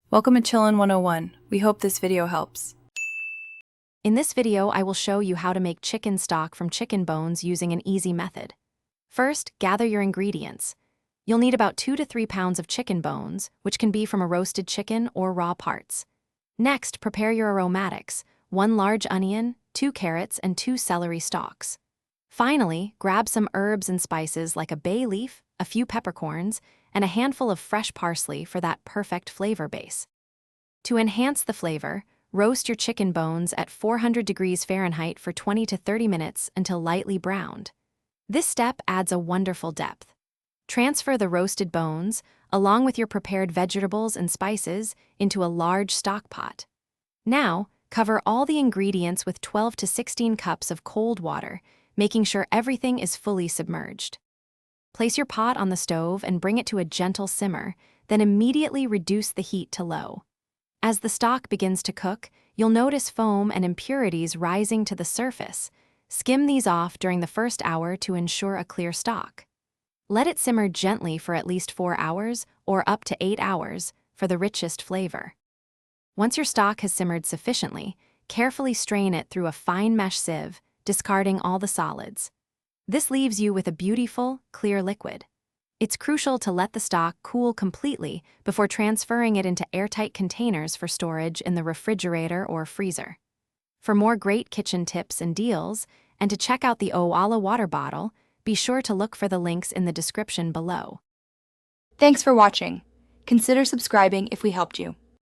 Welcome to Chillin' 101. We hope this video helps. In this video, I will show you how to make chicken stock from chicken bones using an easy method. First, gather your ingredients. You'll need about 2 to 3 pounds of chicken bones, which can be from a roasted chicken or raw parts. Next, prepare your aromatics: 1 large onion, 2 carrots, and 2 celery stalks. Finally, grab some herbs and spices like a bay leaf, a few peppercorns, and a handful of fresh parsley for that perfect flavor base. To enhance the flavor, roast your chicken bones at 400 degrees Fahrenheit for 20 to 30 minutes until lightly browned. This step adds a wonderful depth. Transfer the roasted bones, along with your prepared vegetables and spices, into a large stock pot. Now, cover all the ingredients with 12 to 16 cups of cold water, making sure everything is fully submerged. Place your pot on the stove and bring it to a gentle simmer, then immediately reduce the heat to low. As the stock begins to cook, you'll notice foam and impurities rising to the surface. Skim these off during the first hour to ensure a clear stock. Let it simmer gently for at least 4 hours or up to 8 hours for the richest flavor. Once your stock has simmered sufficiently, carefully strain it through a fine mesh sieve, discarding all the solids. This leaves you with a beautiful, clear liquid. It's crucial to let the stock cool completely before transferring it into airtight containers for storage in the refrigerator or freezer. For more great kitchen tips and deals, and to check out the Owala water bottle, be sure to look for the links in the description below. Thanks for watching. Consider subscribing if we helped you.